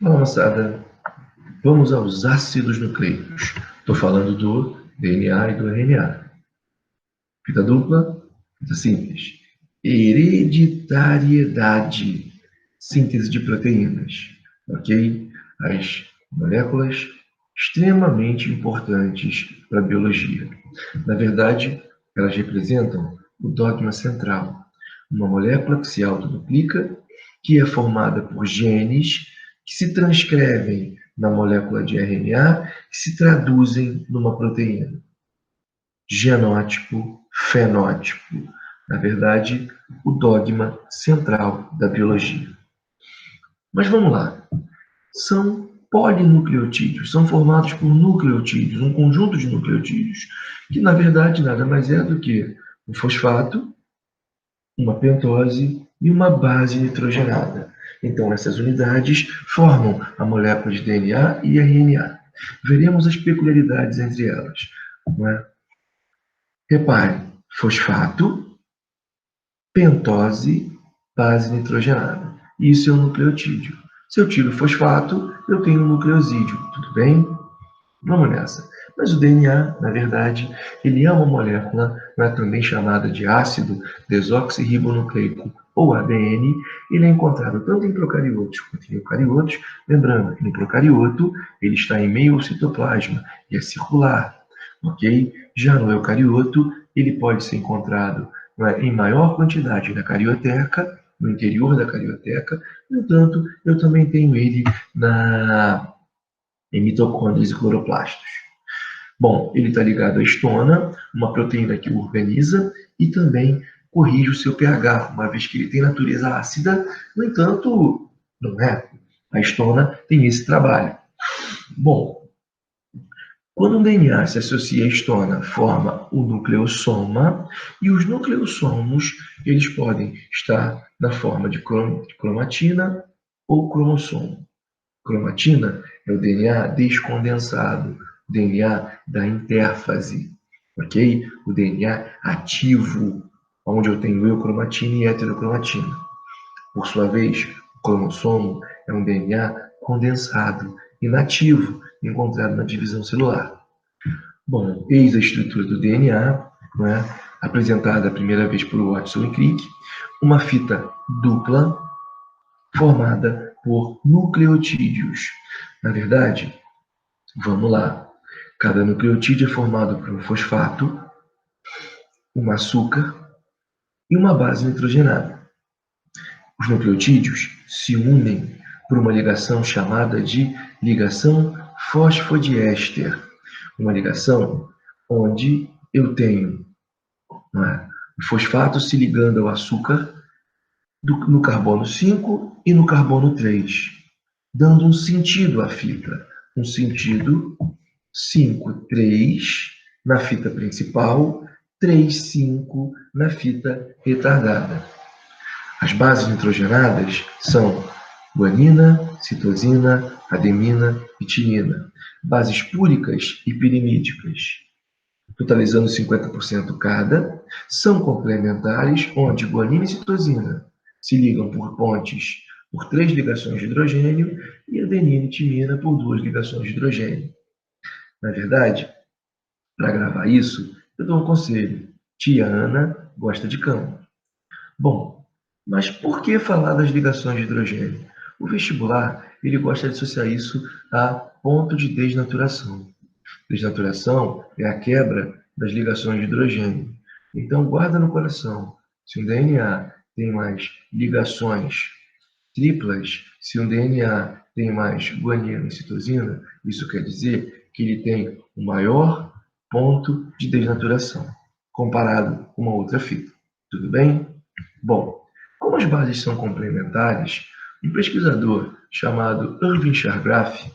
Olá, moçada. Vamos aos ácidos nucleicos. Estou falando do DNA e do RNA. Fita dupla, fita simples. Hereditariedade, síntese de proteínas. Ok? As moléculas extremamente importantes para a biologia. Na verdade, elas representam o dogma central. Uma molécula que se autoduplica, que é formada por genes que se transcrevem na molécula de RNA e se traduzem numa proteína. Genótipo, fenótipo. Na verdade, o dogma central da biologia. Mas vamos lá. São polinucleotídeos, são formados por nucleotídeos, um conjunto de nucleotídeos, que na verdade nada mais é do que um fosfato, uma pentose e uma base nitrogenada. Então, essas unidades formam a molécula de DNA e RNA. Veremos as peculiaridades entre elas. Não é? Repare, fosfato, pentose, base nitrogenada. Isso é um nucleotídeo. Se eu tiro o fosfato, eu tenho um nucleosídeo, tudo bem? Vamos nessa. Mas o DNA, na verdade, ele é uma molécula, também chamada de ácido desoxirribonucleico, ou ADN. Ele é encontrado tanto em procariotos quanto em eucariotos. Lembrando que no procarioto ele está em meio ao citoplasma e é circular, ok? Já no eucarioto ele pode ser encontrado em maior quantidade na carioteca, no interior da carioteca. No entanto, eu também tenho ele em mitocôndrias e cloroplastos. Bom, ele está ligado à histona, uma proteína que o organiza e também corrige o seu pH, uma vez que ele tem natureza ácida. No entanto, não é. A histona tem esse trabalho. Bom, quando o DNA se associa à histona, forma o nucleossoma, e os nucleossomos eles podem estar na forma de cromatina ou cromossomo. Cromatina é o DNA descondensado, o DNA da intérfase, ok? O DNA ativo, onde eu tenho eucromatina e heterocromatina. Por sua vez, o cromossomo é um DNA condensado, inativo, encontrado na divisão celular. Bom, eis a estrutura do DNA, né, apresentada a primeira vez por Watson e Crick, uma fita dupla formada por nucleotídeos. Na verdade, vamos lá. Cada nucleotídeo é formado por um fosfato, um açúcar e uma base nitrogenada. Os nucleotídeos se unem por uma ligação chamada de ligação fosfodiéster. Uma ligação onde eu tenho o fosfato se ligando ao açúcar no carbono 5 e no carbono 3, dando um sentido à fita. Um sentido 5,3 na fita principal, 3,5 na fita retardada. As bases nitrogenadas são guanina, citosina, adenina e timina. Bases púricas e pirimídicas, totalizando 50% cada, são complementares, onde guanina e citosina se ligam por pontes por 3 ligações de hidrogênio e adenina e timina por 2 ligações de hidrogênio. Na verdade, para gravar isso, eu dou um conselho. Tia Ana gosta de cama. Bom, mas por que falar das ligações de hidrogênio? O vestibular, ele gosta de associar isso a ponto de desnaturação. Desnaturação é a quebra das ligações de hidrogênio. Então, guarda no coração. Se um DNA tem mais ligações triplas, se um DNA tem mais guanina e citosina, isso quer dizer que ele tem o maior ponto de desnaturação, comparado com uma outra fita. Tudo bem? Bom, como as bases são complementares, um pesquisador chamado Irving Chargaff,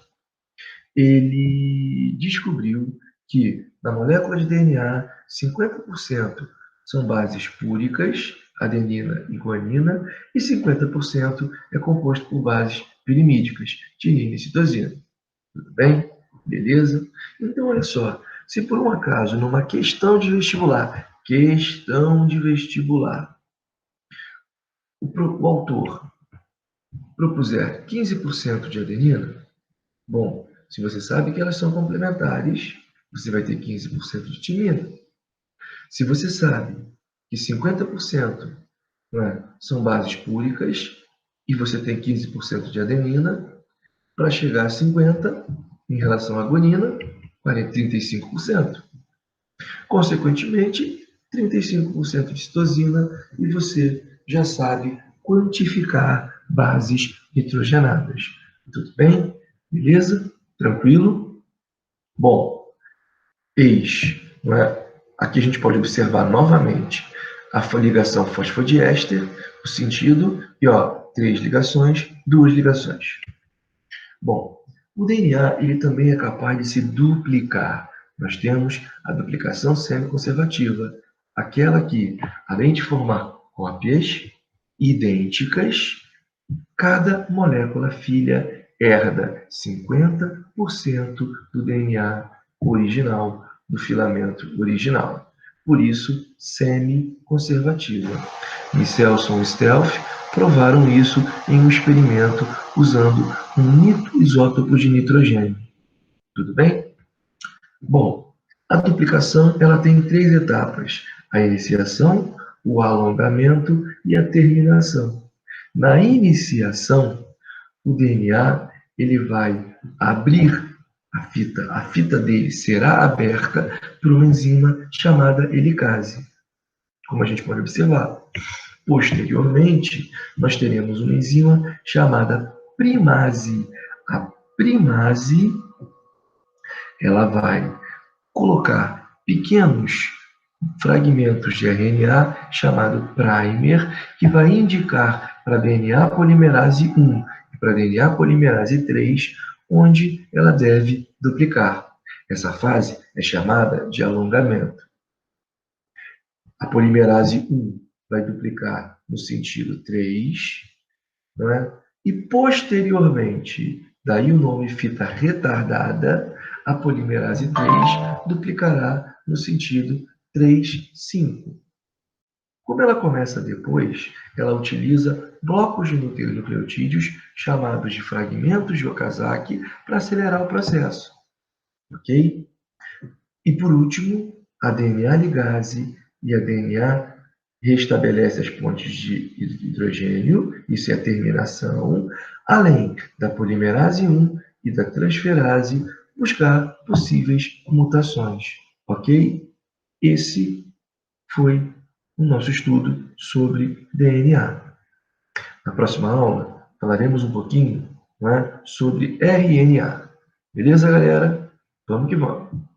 ele descobriu que na molécula de DNA, 50% são bases púricas, adenina e guanina, e 50% é composto por bases pirimídicas, timina e citosina. Tudo bem? Beleza? Então, olha só, se por um acaso, numa questão de vestibular, o autor propuser 15% de adenina, bom, se você sabe que elas são complementares, você vai ter 15% de timina. Se você sabe que 50%, né, são bases púricas e você tem 15% de adenina, para chegar a 50%, em relação à guanina, 35%. Consequentemente, 35% de citosina e você já sabe quantificar bases nitrogenadas. Tudo bem? Beleza? Tranquilo? Bom, eis, não é? Aqui a gente pode observar novamente a ligação fosfodiéster, o sentido, e ó, 3 ligações, 2 ligações. Bom, o DNA ele também é capaz de se duplicar. Nós temos a duplicação semi-conservativa, aquela que, além de formar cópias idênticas, cada molécula filha herda 50% do DNA original, do filamento original. Por isso, semi-conservativa. Michelson e Stelf provaram isso em um experimento usando um isótopo de nitrogênio. Tudo bem? Bom, a duplicação ela tem 3 etapas: a iniciação, o alongamento e a terminação. Na iniciação, o DNA ele vai abrir a fita dele será aberta por uma enzima chamada helicase, como a gente pode observar. Posteriormente, nós teremos uma enzima chamada primase. A primase ela vai colocar pequenos fragmentos de RNA chamado primer, que vai indicar para DNA polimerase 1 e para DNA polimerase 3, onde ela deve duplicar. Essa fase é chamada de alongamento. A polimerase 1 vai duplicar no sentido 3, não é? E posteriormente, daí o nome fita retardada, a polimerase 3 duplicará no sentido 3, 5. Como ela começa depois, ela utiliza blocos de nucleotídeos chamados de fragmentos de Okazaki para acelerar o processo. Ok? E por último, a DNA ligase e a DNA restabelece as pontes de hidrogênio, isso é a terminação, além da polimerase 1 e da transferase, buscar possíveis mutações. Ok? Esse foi o nosso estudo sobre DNA. Na próxima aula, falaremos um pouquinho, não é, sobre RNA. Beleza, galera? Vamos que vamos!